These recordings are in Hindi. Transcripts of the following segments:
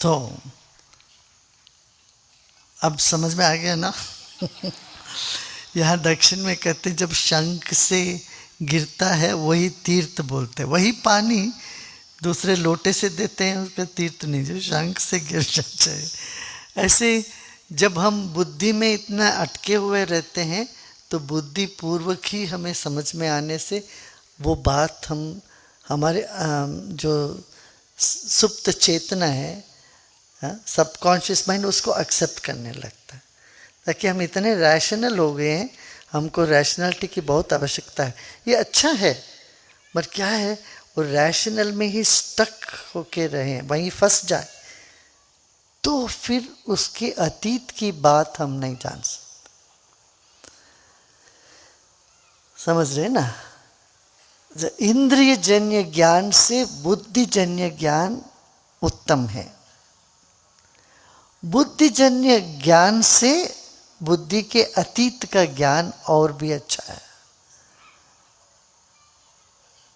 तो अब समझ में आ गया ना। यहाँ दक्षिण में कहते जब शंख से गिरता है वही तीर्थ बोलते हैं, वही पानी दूसरे लोटे से देते हैं उसका तीर्थ नहीं, जो शंख से गिर जाता है। ऐसे जब हम बुद्धि में इतना अटके हुए रहते हैं तो बुद्धि पूर्वक ही हमें समझ में आने से वो बात हम हमारे जो सुप्त चेतना है, सबकॉन्शियस माइंड उसको एक्सेप्ट करने लगता है। ताकि हम इतने रैशनल हो गए हैं, हमको रैशनलिटी की बहुत आवश्यकता है। ये अच्छा है, पर क्या है वो रैशनल में ही स्टक होके रहे, वहीं फंस जाए तो फिर उसके अतीत की बात हम नहीं जान सकते। समझ रहे ना? इंद्रिय जन्य ज्ञान से बुद्धि जन्य ज्ञान उत्तम है। बुद्धि जन्य ज्ञान से बुद्धि के अतीत का ज्ञान और भी अच्छा है।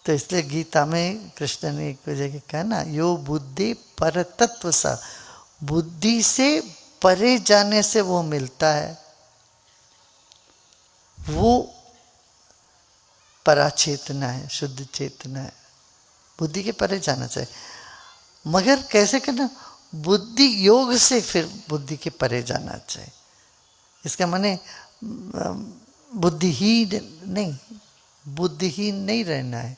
तो इसलिए गीता में कृष्ण ने एक जगह कहा ना, यो बुद्धि परतत्व सा, बुद्धि से परे जाने से वो मिलता है, वो पराचेतना है, शुद्ध चेतना है। बुद्धि के परे जाना चाहिए, मगर कैसे करना? बुद्धि योग से फिर बुद्धि के परे जाना चाहिए। इसका माने बुद्धिहीन नहीं, बुद्धिहीन नहीं रहना है,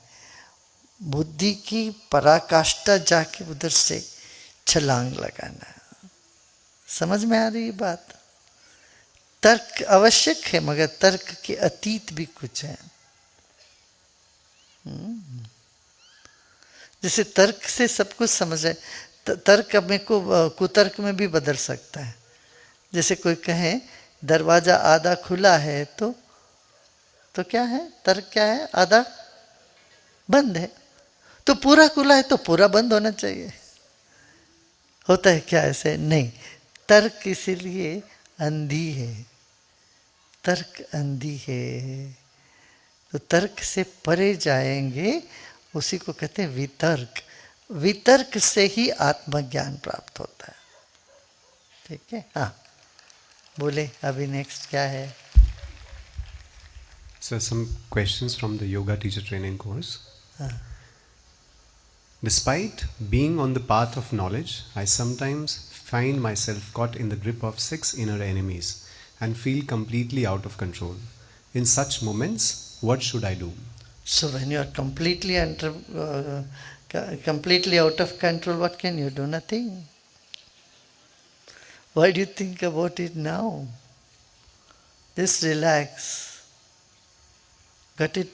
बुद्धि की पराकाष्ठा जाके उधर से छलांग लगाना है। समझ में आ रही है बात? तर्क आवश्यक है, मगर तर्क के अतीत भी कुछ है। जैसे तर्क से सब कुछ समझ है, तर्क अपने को कुतर्क में भी बदल सकता है। जैसे कोई कहे दरवाजा आधा खुला है तो क्या है? तर्क क्या है? आधा बंद है। तो पूरा खुला है तो पूरा बंद होना चाहिए। होता है क्या ऐसे? नहीं, तर्क इसीलिए अंधी है, तर्क अंधी है। तो तर्क से परे जाएंगे, उसी को कहते हैं वितर्क। वितर्क से ही आत्मज्ञान प्राप्त होता है। ठीक है? हाँ बोले, अभी नेक्स्ट क्या है? So some questions from the yoga teacher training course. Despite being on the path of knowledge, I sometimes find myself caught in the grip of 6 inner enemies and feel completely out of control. In such moments, what should I do? So when you are completely completely out of control, what can you do? Nothing. Why do you think about it now? Just relax. Got it?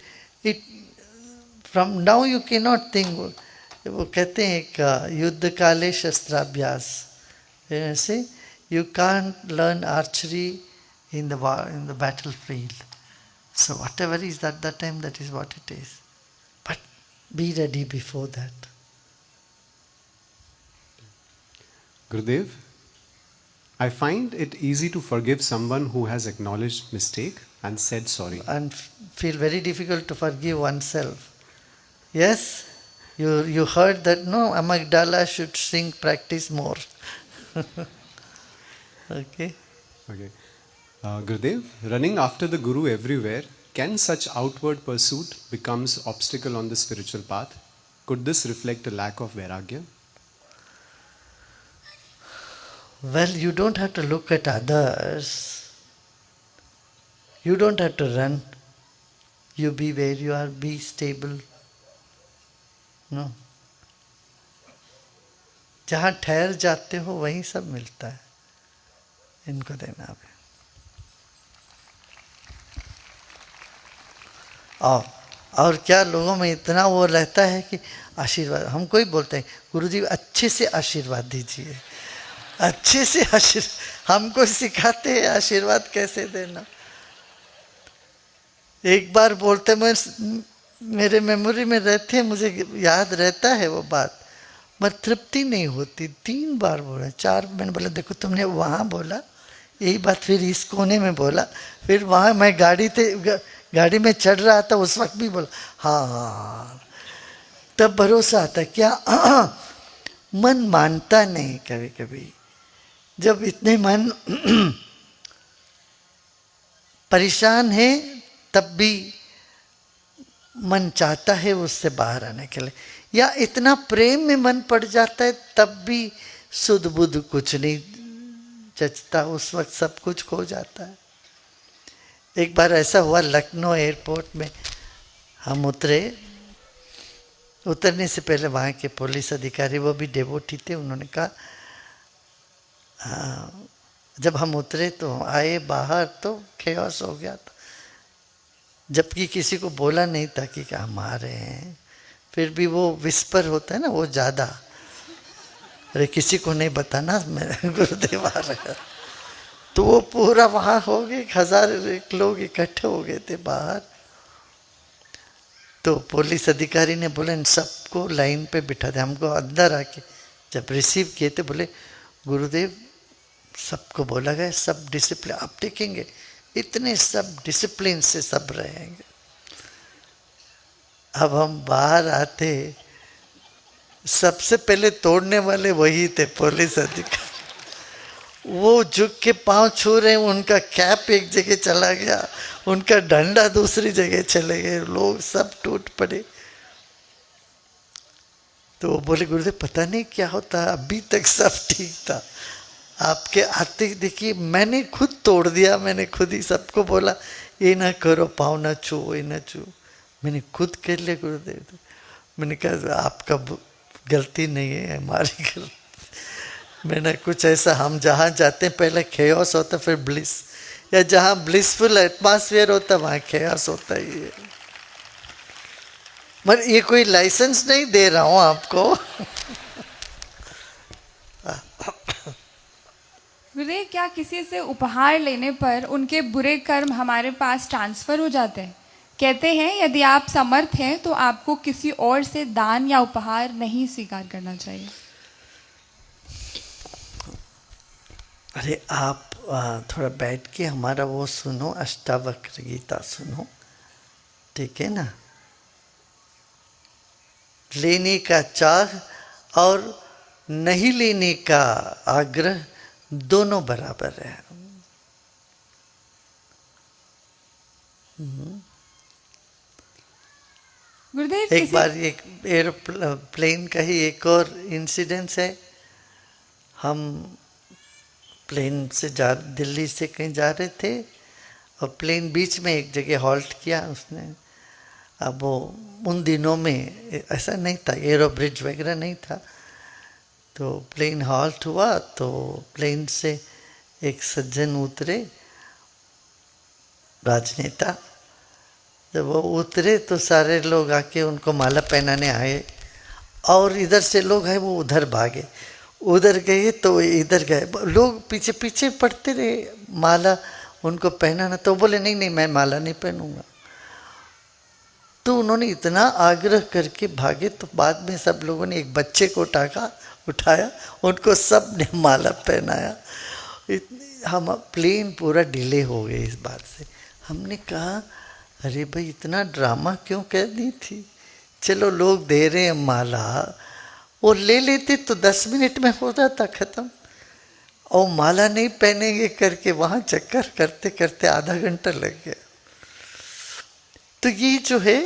From now you cannot think. वो कहते हैं एक युद्ध काले शस्त्राभ्यास, से you can't learn archery in the battlefield. So whatever is at that time, that is what it is. But be ready before that. Gurudev, I find it easy to forgive someone who has acknowledged mistake and said sorry. And feel very difficult to forgive oneself. Yes? You heard that, no, Amygdala should sing, practice more. Okay? Okay. Gurudev, running after the Guru everywhere, can such outward pursuit becomes obstacle on the spiritual path? Could this reflect a lack of vairagya? Well, you don't have to look at others. You don't have to run. You be where you are, be stable. No. जहाँ ठहर जाते हो वहीं सब मिलता है, इनको देना है। और क्या लोगों में इतना वो रहता है कि आशीर्वाद, हमको ही बोलते हैं गुरुजी अच्छे से आशीर्वाद दीजिए, अच्छे से आशीर्वाद हमको सिखाते हैं आशीर्वाद कैसे देना। एक बार बोलते, मैं मेरे मेमोरी में रहते हैं, मुझे याद रहता है वो बात, पर तृप्ति नहीं होती। 3 बार बोला, 4, मैंने बोला देखो तुमने वहाँ बोला यही बात, फिर इस कोने में बोला, फिर वहाँ मैं गाड़ी में चढ़ रहा था उस वक्त भी बोला, हाँ। तब भरोसा आता क्या मन मानता नहीं कभी कभी। जब इतने मन परेशान है तब भी मन चाहता है उससे बाहर आने के लिए, या इतना प्रेम में मन पड़ जाता है तब भी सुध बुध कुछ नहीं जचता, उस वक्त सब कुछ खो जाता है। एक बार ऐसा हुआ, लखनऊ एयरपोर्ट में हम उतरने से पहले वहाँ के पुलिस अधिकारी, वो भी डेवोटी थे, उन्होंने कहा जब हम उतरे तो आए बाहर तो खेओस हो गया था, जबकि किसी को बोला नहीं था कि हम आ रहे हैं, फिर भी वो विस्पर होता है ना, वो ज़्यादा, अरे किसी को नहीं बताना मेरे गुरुदेव आ रहे हैं। तो वो पूरा वहाँ हो गए, 1000 लोग इकट्ठे हो गए थे बाहर। तो पुलिस अधिकारी ने बोला इन सबको लाइन पे बिठा दे। हमको अंदर आके जब रिसीव किए थे बोले गुरुदेव सबको बोला गया सब डिसिप्लिन आप देखेंगे, इतने सब डिसिप्लिन से सब रहेंगे। अब हम बाहर आते, सबसे पहले तोड़ने वाले वही थे पुलिस अधिकारी। वो झुक के पांव छू रहे हैं, उनका कैप एक जगह चला गया, उनका डंडा दूसरी जगह चले गए, लोग सब टूट पड़े। तो वो बोले गुरुदेव पता नहीं क्या होता, अभी तक सब ठीक था, आपके आते देखिए मैंने खुद तोड़ दिया, मैंने खुद ही सबको बोला ये ना करो, पाँव ना छू, ये ना छू, मैंने खुद कर लिया गुरुदेव। मैंने कहा आपका गलती नहीं है, हमारी गलती। मैंने कुछ ऐसा, हम जहाँ जाते हैं पहले खेओस होता फिर ब्लिस, या जहाँ ब्लिसफुल एटमॉस्फेयर होता वहाँ खेओस होता ही है। मगर ये कोई लाइसेंस नहीं दे रहा हूँ आपको। गुरुदेव क्या किसी से उपहार लेने पर उनके बुरे कर्म हमारे पास ट्रांसफर हो जाते हैं? कहते हैं यदि आप समर्थ हैं तो आपको किसी और से दान या उपहार नहीं स्वीकार करना चाहिए। अरे आप थोड़ा बैठ के हमारा वो सुनो, अष्टावक्र गीता सुनो, ठीक है ना। लेने का चाह और नहीं लेने का आग्रह दोनों बराबर है। गुरुदेव एक बार एक एयरप्लेन का ही एक और इंसिडेंस है। हम प्लेन से दिल्ली से कहीं जा रहे थे और प्लेन बीच में एक जगह हॉल्ट किया उसने। अब वो उन दिनों में ऐसा नहीं था, एरो ब्रिज वगैरह नहीं था, तो प्लेन हॉल्ट हुआ तो प्लेन से एक सज्जन उतरे, राजनेता। जब वो उतरे तो सारे लोग आके उनको माला पहनाने आए, और इधर से लोग हैं वो उधर भागे, उधर गए तो इधर गए, लोग पीछे पीछे पड़ते रहे माला उनको पहनाना। तो बोले नहीं नहीं मैं माला नहीं पहनूंगा। तो उन्होंने इतना आग्रह करके भागे, तो बाद में सब लोगों ने एक बच्चे को उठाया, उनको सब ने माला पहनाया। हम प्लेन पूरा डिले हो गए इस बात से। हमने कहा अरे भाई इतना ड्रामा क्यों करनी थी, चलो लोग दे रहे हैं माला, वो ले लेते तो 10 मिनट में हो जाता खत्म, और माला नहीं पहनेंगे करके वहाँ चक्कर करते करते आधा घंटा लग गया। तो ये जो है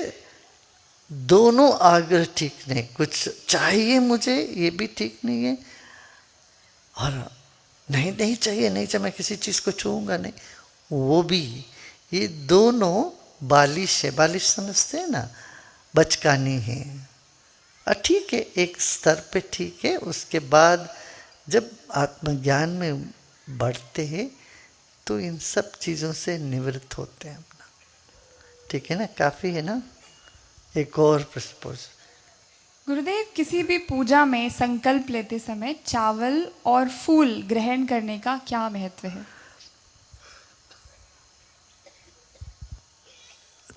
दोनों आग्रह ठीक नहीं, कुछ चाहिए मुझे ये भी ठीक नहीं है, और नहीं नहीं चाहिए नहीं चाहिए मैं किसी चीज़ को छूऊंगा नहीं वो भी। ये दोनों बालिश है, बालिश समझते हैं ना, बचकानी है। ठीक है एक स्तर पे ठीक है, उसके बाद जब आत्मज्ञान में बढ़ते हैं तो इन सब चीज़ों से निवृत्त होते हैं अपना, ठीक है ना, काफ़ी है ना। एक और प्रश्न। गुरुदेव किसी भी पूजा में संकल्प लेते समय चावल और फूल ग्रहण करने का क्या महत्व है?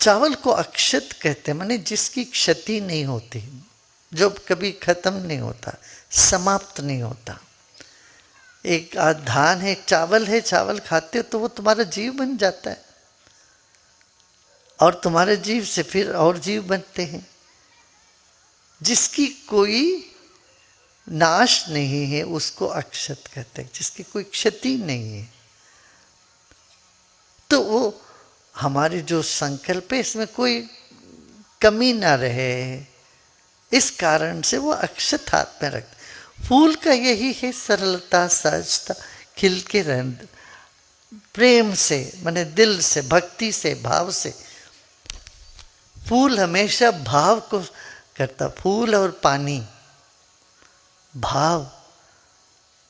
चावल को अक्षत कहते हैं, माने जिसकी क्षति नहीं होती, जो कभी खत्म नहीं होता, समाप्त नहीं होता। एक धान है, एक चावल है, चावल खाते हो तो वो तुम्हारा जीव बन जाता है, और तुम्हारे जीव से फिर और जीव बनते हैं। जिसकी कोई नाश नहीं है उसको अक्षत कहते हैं, जिसकी कोई क्षति नहीं है। तो वो हमारे जो संकल्प है इसमें कोई कमी ना रहे, इस कारण से वो अक्षत हाथ में रखते। फूल का यही है सरलता, सहजता, खिल के रहना, प्रेम से, माने दिल से, भक्ति से, भाव से। फूल हमेशा भाव को करता, फूल और पानी, भाव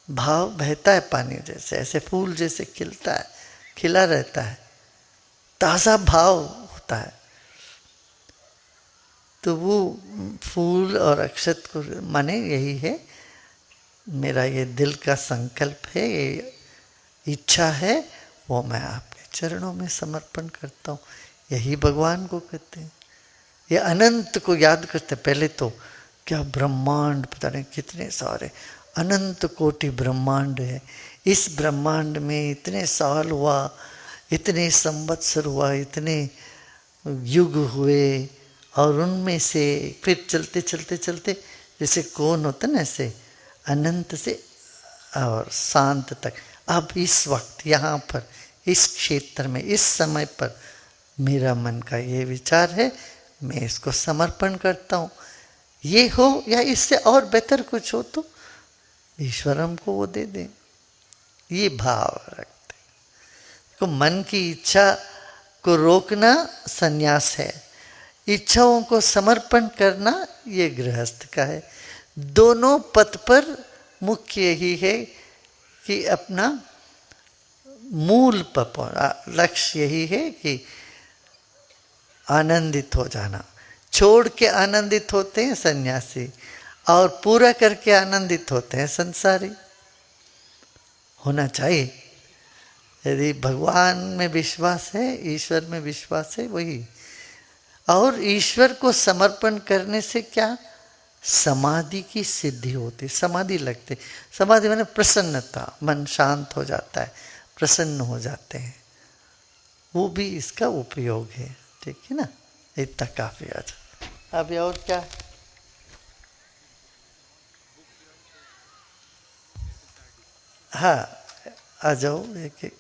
भाव बहता है पानी जैसे, ऐसे फूल जैसे खिलता है, खिला रहता है, ताज़ा भाव होता है। तो वो फूल और अक्षत को माने यही है, मेरा ये दिल का संकल्प है, ये इच्छा है, वो मैं आपके चरणों में समर्पण करता हूँ। यही भगवान को कहते हैं। ये अनंत को याद करते, पहले तो क्या ब्रह्मांड, पता नहीं कितने सारे अनंत कोटि ब्रह्मांड है। इस ब्रह्मांड में इतने साल हुआ, इतने संवत्सर हुआ, इतने युग हुए, और उनमें से फिर चलते चलते चलते जैसे कौन होता ना, ऐसे अनंत से और शांत तक। अब इस वक्त यहाँ पर, इस क्षेत्र में, इस समय पर मेरा मन का ये विचार है, मैं इसको समर्पण करता हूँ। ये हो या इससे और बेहतर कुछ हो तो ईश्वर हमको वो दे दे, ये भाव रखते। तो मन की इच्छा को रोकना संन्यास है, इच्छाओं को समर्पण करना ये गृहस्थ का है। दोनों पथ पर मुख्य यही है कि अपना मूल पर लक्ष्य यही है कि आनंदित हो जाना। छोड़ के आनंदित होते हैं सन्यासी, और पूरा करके आनंदित होते हैं संसारी। होना चाहिए। यदि भगवान में विश्वास है, ईश्वर में विश्वास है, वही। और ईश्वर को समर्पण करने से क्या, समाधि की सिद्धि होती, समाधि लगती। समाधि माने प्रसन्नता, मन शांत हो जाता है, प्रसन्न हो जाते हैं, वो भी इसका उपयोग है। ठीक है ना, इतना काफी आज। अभी और क्या, हाँ आ जाओ एक एक।